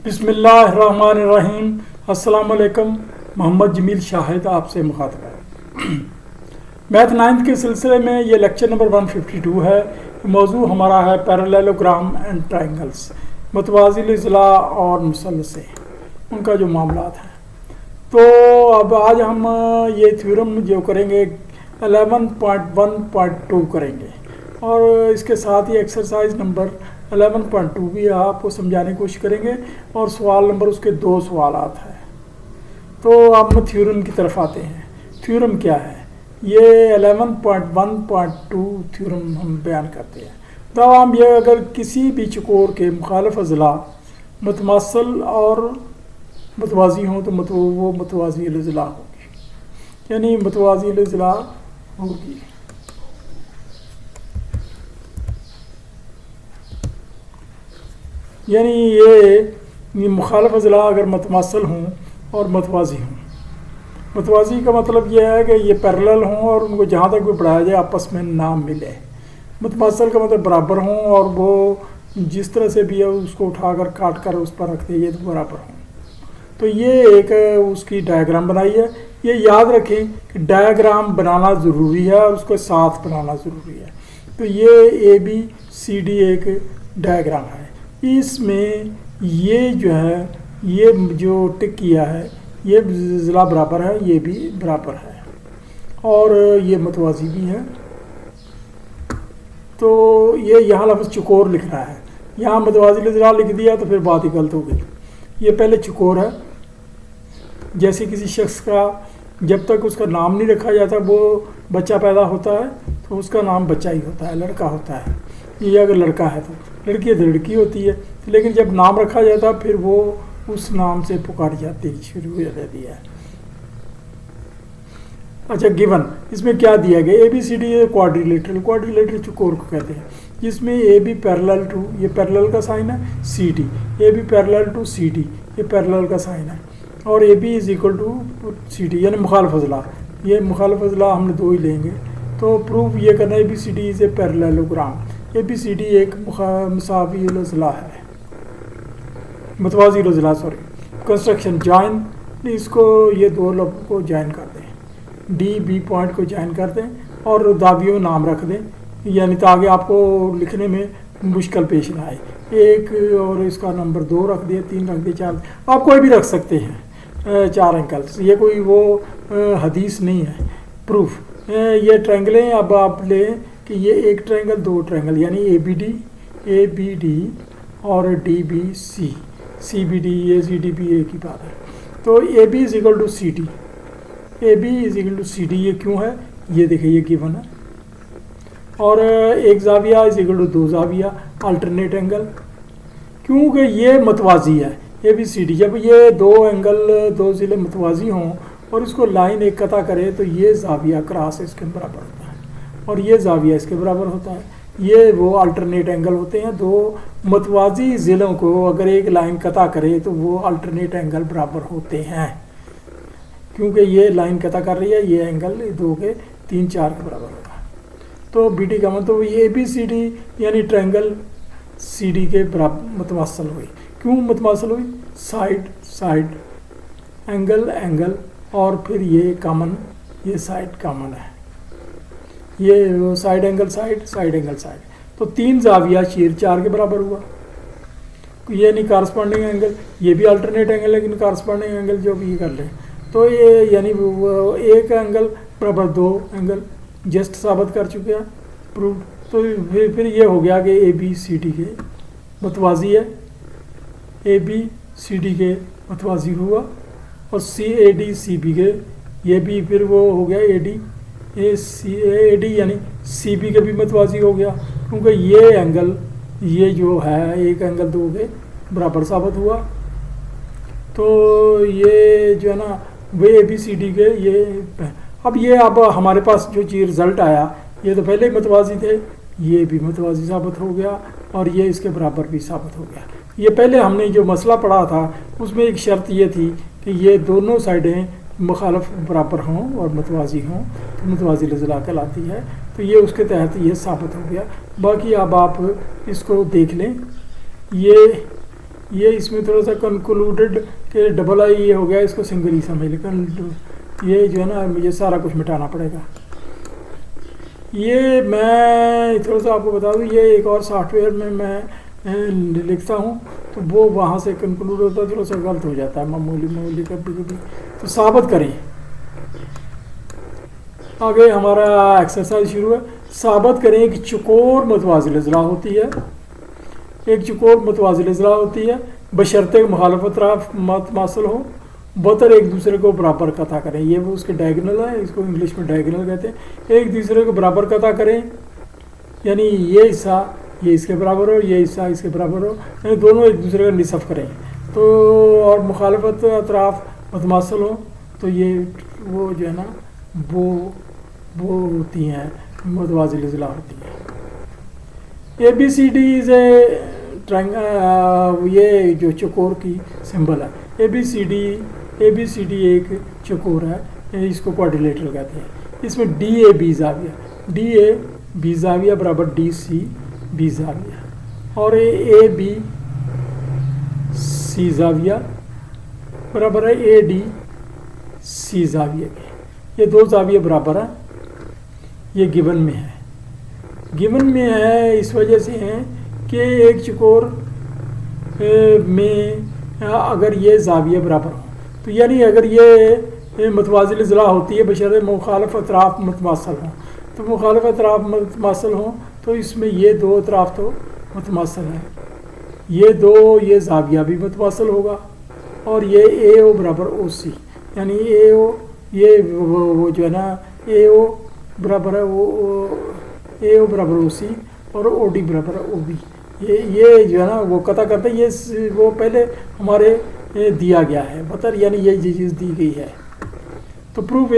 بسم اللہ الرحمن الرحیم۔ السلام علیکم۔ محمد جمیل شاہد آپ سے مخاطب ہے۔ میتھ 9 کے سلسلے میں یہ لیکچر نمبر 152 ہے۔ موضوع ہمارا ہے پیرالیلوگرام اینڈ ٹرائنگلز، متوازی الاضلاع اور مثلثیں، ان کا جو معاملات ہیں۔ تو اب آج ہم یہ تھیورم جو کریں گے 11.1.2 کریں گے، اور اس کے ساتھ ہی ایکسرسائز نمبر 11.2 بھی آپ کو سمجھانے کی کوشش کریں گے، اور سوال نمبر اس کے 2 سوالات ہیں۔ تو اب ہم تھیورم کی طرف آتے ہیں۔ تھیورم کیا ہے؟ یہ 11.1.2 تھیورم ہم بیان کرتے ہیں۔ تو ہم یہ اگر کسی بھی چکور کے مخالف اضلاع متماثل اور متوازی ہوں تو وہ متوازی الاضلاع ہوگی، یعنی متوازی الاضلاع ہوگی۔ یعنی یہ مخالف اضلاع اگر متماثل ہوں اور متوازی ہوں۔ متوازی کا مطلب یہ ہے کہ یہ پیرلل ہوں اور ان کو جہاں تک بھی بڑھایا جائے آپس میں نہ ملے۔ متماثل کا مطلب برابر ہوں، اور وہ جس طرح سے بھی ہے اس کو اٹھا کر کاٹ کر اس پر رکھ دے، یہ تو برابر ہوں۔ تو یہ ایک اس کی ڈائیگرام بنائی ہے۔ یہ یاد رکھیں کہ ڈائیگرام بنانا ضروری ہے اور اس کو ساتھ بنانا ضروری ہے۔ تو یہ اے بی سی ڈی ایک ڈائیگرام ہے۔ اس میں یہ جو ہے، یہ جو ٹک کیا ہے، یہ اضلاع برابر ہے، یہ بھی برابر ہے، اور یہ متوازی بھی ہے۔ تو یہ یہاں لفظ چکور لکھ رہا ہے، یہاں متوازی الاضلاع لکھ دیا تو پھر بات ہی غلط ہو گئی۔ یہ پہلے چکور ہے۔ جیسے کسی شخص کا جب تک اس کا نام نہیں رکھا جاتا، وہ بچہ پیدا ہوتا ہے تو اس کا نام بچہ ہی ہوتا ہے، لڑکا ہوتا ہے۔ یہ اگر لڑکا ہے تو لڑکی ہے تو لڑکی ہوتی ہے، لیکن جب نام رکھا جاتا ہے پھر وہ اس نام سے پکاری جاتی شروع ہو جاتی ہے۔ اچھا، گیون اس میں کیا دیا گیا؟ اے بی سی ڈی کوادریلیٹرل چکور کو کہتے ہیں، جس میں اے بی پیرلل ٹو، یہ پیرلل کا سائن ہے، C D, A B parallel to C D, یہ پیرلل کا سائن ہے، اور A B is equal to C D, یعنی مخالف اضلاع۔ یہ مخالف اضلاع ہم نے 2 ہی لیں گے۔ تو پروف یہ کرنا ہے A B C D is a parallelogram. A B C D ایک مساوی الاضلاع ہے، متوازی الاضلاع، کنسٹرکشن جوائن، اس کو یہ 2 لوگوں کو جوائن کر دیں، ڈی بی پوائنٹ کو جوائن کر دیں اور دابیوں نام رکھ دیں، یعنی تاکہ آپ کو لکھنے میں مشکل پیش نہ آئے۔ 1 اور اس کا نمبر 2 رکھ دیا، 3 رکھ دیا، 4، آپ کوئی بھی رکھ سکتے ہیں 4 اینگلس، یہ کوئی وہ حدیث نہیں ہے۔ پروف یہ ٹرائنگلیں اب آپ لیں کہ یہ ایک ٹرائنگل، 2 ٹرائنگل، یعنی اے بی ڈی اور D B C, C B D, A C D بھی ایک ہی بات ہے۔ تو A B is equal to C D, A B is equal to C D, یہ کیوں ہے؟ یہ دیکھیں، یہ گیون ہے، اور ایک زاویہ از اکول ٹو 2 زاویہ الٹرنیٹ اینگل، کیونکہ یہ متوازی ہے۔ اے بی سی ڈی، جب یہ 2 اینگل 2 ضلع متوازی ہوں اور اس کو لائن ایک قطع کرے تو یہ زاویہ کراس اس کے برابر ہوتا ہے، اور یہ زاویہ اس کے برابر ہوتا ہے۔ یہ وہ الٹرنیٹ اینگل ہوتے ہیں۔ 2 متوازی ضلعوں کو اگر ایک لائن قطع کرے تو وہ الٹرنیٹ اینگل برابر ہوتے ہیں، کیونکہ یہ لائن قطع کر رہی ہے، یہ اینگل 2 کے 3 4 کے برابر ہوگا۔ تو بی ڈی کا مطلب یہ اے بی سی ڈی یعنی ٹرائنگل سی ڈی کے برابر متماثل ہوئی۔ کیوں متماثل ہوئی؟ سائڈ اینگل، اور پھر یہ کامن، یہ سائڈ کامن ہے، یہ سائڈ اینگل سائڈ، تو 3 زاویہ شیر 4 کے برابر ہوا، یعنی کارسپونڈنگ اینگل، یہ بھی الٹرنیٹ اینگل لیکن کارسپونڈنگ اینگل جو بھی کر لیں، تو یہ یعنی ایک اینگل برابر 2 اینگل جسٹ ثابت کر چکے ہیں، پروف۔ تو پھر یہ ہو گیا کہ اے بی سی ڈی کے متوازی ہے، اے بی سی ڈی کے متوازی ہوا، اور سی اے ڈی سی بی کے، یہ بھی پھر وہ ہو گیا اے ڈی یعنی سی بی کے بھی متوازی ہو گیا، کیونکہ یہ اینگل، یہ جو ہے ایک اینگل 2 کے برابر ثابت ہوا۔ تو یہ جو ہے نا وہ اے بی سی ڈی کے یہ اب ہمارے پاس جو چیز رزلٹ آیا، یہ تو پہلے ہی متوازی تھے، یہ بھی متوازی ثابت ہو گیا، اور یہ اس کے برابر بھی ثابت ہو گیا۔ یہ پہلے ہم نے جو مسئلہ پڑھا تھا اس میں ایک شرط یہ تھی کہ یہ دونوں سائڈیں مخالف برابر ہوں اور متوازی ہوں تو متوازی الاضلاع کہلاتی ہے۔ تو یہ اس کے تحت یہ ثابت ہو گیا۔ باقی اب آپ اس کو دیکھ لیں، یہ یہ اس میں تھوڑا سا کنکلوڈڈ کہ ڈبل آئی یہ ہو گیا، اس کو سنگل ای سمجھ لیکن یہ جو ہے نا مجھے سارا کچھ مٹانا پڑے گا. یہ میں تھوڑا سا آپ کو بتا دوں، یہ ایک اور سافٹ ویئر میں لکھتا ہوں تو وہ وہاں سے کنکلوڈ ہوتا ہے، تھوڑا سا غلط ہو جاتا ہے معمولی کبھی کبھی. تو ثابت کریں. آگے ہمارا ایکسرسائز شروع ہے. ثابت کریں کہ چکور متوازی اضلاع ہوتی ہے. ایک چکور متوازی اضلاع ہوتی ہے بشرطے مخالف اطراف متماثل ہوں، بطر ایک دوسرے کو برابر قطع کریں. یہ وہ اس کے ڈائگنل ہے، اس کو انگلش میں ڈائگنل کہتے ہیں. ایک دوسرے کو برابر قطع کریں، یعنی یہ حصہ یہ اس کے برابر ہو، یہ حصہ اس کے برابر ہو، یعنی دونوں ایک دوسرے کا نصف کریں. تو اور مخالفت اطراف متماثل ہوں تو یہ وہ جو ہے نا وہ ہوتی ہیں متوازی اضلاع ہوتی ہیں. اے بی سی ڈی از اے یہ جو چکور کی سمبل ہے. اے بی سی ڈی ایک چکور ہے، اس کو کوارڈیلیٹرل کہتے ہیں. اس میں ڈی اے بی زاویہ برابر ڈی سی بی زاویہ، اور اے بی سی زاویہ برابر ہے اے ڈی سی زاویہ کے. یہ دو زاویہ برابر ہیں. یہ گیون میں ہے اس وجہ سے ہیں کہ ایک چکور میں اگر یہ زاویہ برابر ہو تو یعنی اگر یہ متوازی اضلاع ہوتی ہے بشرط مخالف اطراف متماثل ہوں. تو مخالف اطراف متماثل ہوں تو اس میں یہ دو اطراف تو متماثل ہیں، یہ زاویہ بھی متماثل ہوگا، اور یہ اے او برابر او سی، یعنی اے او یہ وہ جو ہے نا اے او برابر ہے وہ اے او برابر او سی اور او ڈی برابر ہے او بی. یہ جو ہے نا وہ قطع کرتے ہیں. یہ وہ پہلے ہمارے دیا گیا ہے بطر، یعنی یہ چیز دی گئی ہے. تو پروف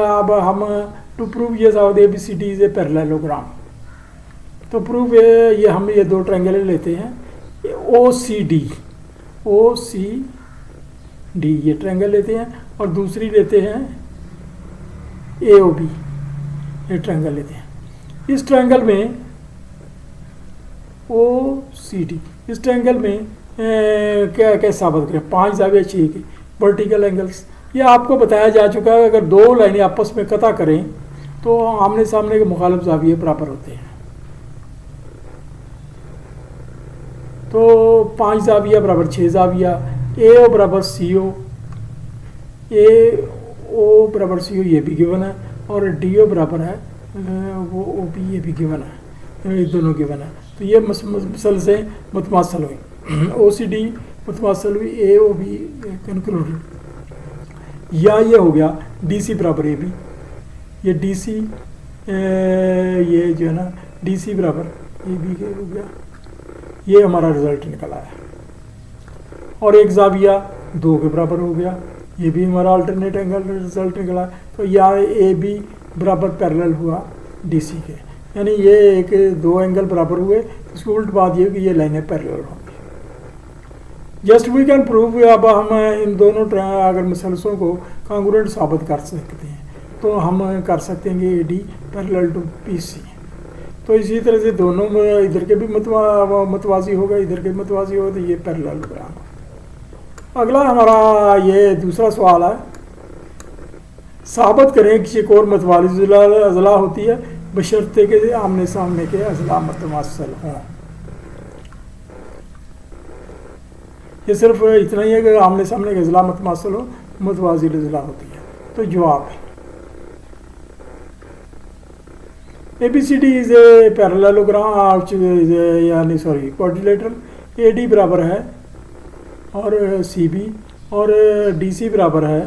اب ہم ٹو پروف یہ ثابت اے B C D is a parallelogram. تو پروف یہ ہم یہ دو ٹرینگل لیتے ہیں، او سی ڈی یہ ٹرینگل لیتے ہیں، اور دوسری لیتے ہیں اے او بی یہ ٹرینگل لیتے ہیں. اس ٹرینگل میں او سی ڈی اس ٹرینگل میں کیا ثابت کریں؟ 5 زاویہ 6 کے ورٹیکل اینگلس. یہ آپ کو بتایا جا چکا ہے اگر دو لائنیں آپس میں قطع کریں تو آمنے سامنے کے مخالف زاویے برابر ہوتے ہیں. تو 5 زاویہ برابر 6 زاویہ، اے او برابر سی او، برابر سی او یہ بھی گیون ہے، اور ڈی او برابر ہے وہ او بی یہ بھی گیون ہے، دونوں گیون ہے. تو یہ مسل سے متماثل ہوئی، او سی ڈی متماثل ہوئی اے او بی کنکلوڈ. یا یہ ہو گیا ڈی سی برابر اے بی، یہ ڈی سی یہ جو ہے نا ڈی سی برابر اے بی ہو گیا. یہ ہمارا رزلٹ نکل آیا، اور ایک زاویہ 2 کے برابر ہو گیا. یہ بھی ہمارا الٹرنیٹ اینگل رزلٹ نکلا. تو یا اے بی برابر پیرلل ہوا ڈی سی کے، یعنی یہ ایک 2 اینگل برابر ہوئے. اس کی الٹ بات یہ کہ یہ لائنیں پیرلل ہوں گی. Just we can prove. اب ہم ان دونوں اگر مثلثوں کو کانگرونٹ ثابت کر سکتے ہیں تو ہم کر سکتے ہیں کہ اے ڈی پیرلل ٹو پی سی. تو اسی طرح سے دونوں میں ادھر کے بھی متوازی ہوگا، ادھر کے متوازی ہوگا، تو یہ پیرلیلوگرام. اگلا ہمارا یہ دوسرا سوال ہے، ثابت کریں کہ چکور متوازی اضلاع ہوتی ہے بشرطے کے آمنے سامنے کے اضلاع متماثل ہوں. یہ صرف اتنا ہی ہے کہ آمنے سامنے کے اضلاع متماثل ہوں متوازی اضلاع ہوتی ہے. تو جواب ہے A B C D is a پیرلیلوگرام یعنی کوارڈیلیٹرل. اے ڈی برابر ہے اور سی بی، اور ڈی سی برابر ہے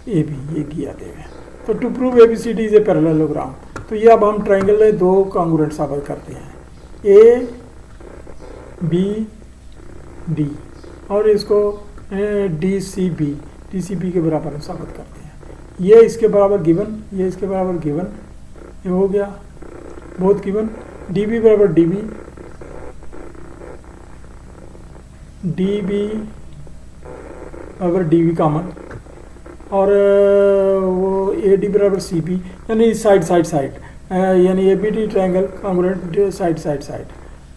اے بی، یہ کیا دے گا. تو to prove A B C D is a parallelogram. تو یہ اب ہم ٹرائنگل 2 کانگرونٹ ثابت کرتے ہیں، اے بی ڈی، اور اس کو ڈی سی بی کے برابر ثابت کرتے ہیں. یہ اس کے برابر گیون، یہ اس کے برابر گیون، یہ ہو گیا بہت گیون. ڈی بی برابر ڈی بی برابر ڈی بی کامن، اور وہ اے ڈی برابر سی بی، یعنی سائڈ یعنی A B D triangle کانگرونٹ side.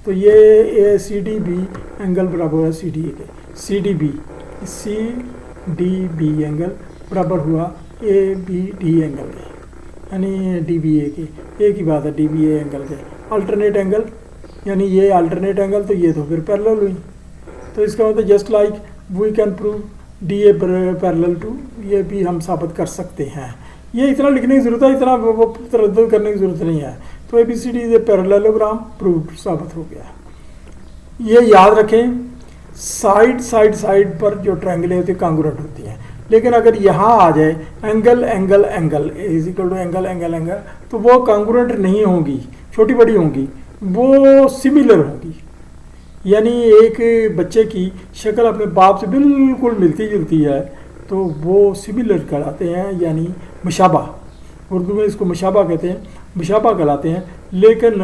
تو یہ سی ڈی بی اینگل برابر ہوا سی ڈی اے کے، سی ڈی بی اینگل برابر ہوا اے بی ڈی اینگل کے، یعنی ڈی بی اے کے، ایک ہی بات ہے ڈی بی اے اینگل کے۔ الٹرنیٹ اینگل یعنی یہ الٹرنیٹ اینگل تو یہ تو پھر پیرلل ہوئی، تو اس کا مطلب just like we can prove D A parallel to, یہ بھی ہم ثابت کر سکتے ہیں۔ یہ اتنا لکھنے کی ضرورت ہے، اتنا وہ تردد کرنے کی ضرورت نہیں ہے۔ تو A B C D is a parallelogram proved, ثابت ہو گیا۔ یہ یاد رکھیں سائڈ پر جو ٹرائنگلیں ہوتی ہیں کانگرونٹ ہوتی ہیں، لیکن اگر یہاں آ جائے angle angle angle is equal to angle angle angle, تو وہ کانگرونٹ نہیں ہوں گی، چھوٹی بڑی ہوں گی، وہ سملر ہوں گی۔ یعنی ایک بچے کی شکل اپنے باپ سے بالکل ملتی جلتی ہے تو وہ سملر کہلاتے ہیں، یعنی مشابہ، اردو میں اس کو مشابہ کہتے ہیں، مشابہ کہلاتے ہیں، لیکن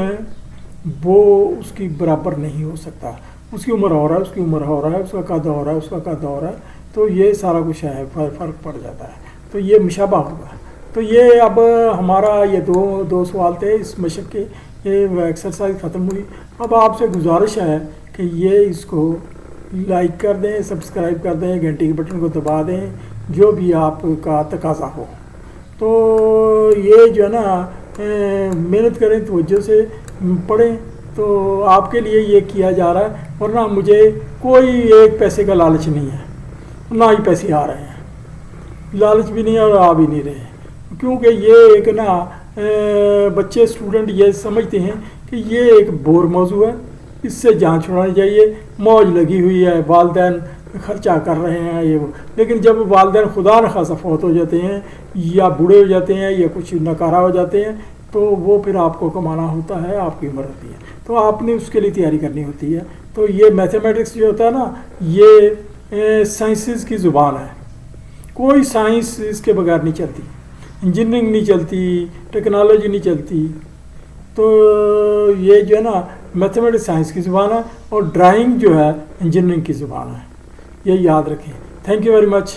وہ اس کی برابر نہیں ہو سکتا۔ اس کی عمر ہو رہا ہے، اس کی عمر ہو رہا ہے، اس کا قد ہو رہا ہے، اس کا قد ہو رہا ہے، تو یہ سارا کچھ ہے، فرق پڑ جاتا ہے، تو یہ مشابہ ہوگا۔ تو یہ اب ہمارا یہ دو سوال تھے اس مشق کے، یہ ایکسرسائز ختم ہوئی۔ اب آپ سے گزارش ہے کہ یہ اس کو لائک کر دیں، سبسکرائب کر دیں، گھنٹی کے بٹن کو دبا دیں، جو بھی آپ کا تقاضا ہو۔ تو یہ جو ہے نا محنت کریں، توجہ سے پڑھیں، تو آپ کے لیے یہ کیا جا رہا ہے، ورنہ مجھے کوئی ایک پیسے کا لالچ نہیں ہے، نہ ہی پیسے آ رہے ہیں، لالچ بھی نہیں ہے اور آ بھی نہیں رہے، کیونکہ یہ ایک نا بچے اسٹوڈنٹ یہ سمجھتے ہیں کہ یہ ایک بور موضوع ہے، اس سے جان چھڑانی چاہیے، موج لگی ہوئی ہے، والدین خرچہ کر رہے ہیں یہ وہ، لیکن جب والدین خدا نخواستہ فوت ہو جاتے ہیں یا بوڑھے ہو جاتے ہیں یا کچھ ناکارہ ہو جاتے ہیں، تو وہ پھر آپ کو کمانا ہوتا ہے، آپ کی عمر ہوتی ہے، تو آپ نے اس کے لیے تیاری کرنی ہوتی ہے۔ تو یہ میتھمیٹکس جو ہوتا ہے نا، یہ سائنسز کی زبان ہے، کوئی سائنس اس کے بغیر نہیں چلتی، انجینئرنگ نہیں چلتی، ٹیکنالوجی نہیں چلتی، تو یہ جو ہے نا میتھمیٹکس سائنس کی زبان ہے، اور ڈرائنگ جو ہے انجینئرنگ کی زبان ہے، یہ یاد رکھیں۔ Thank you very much.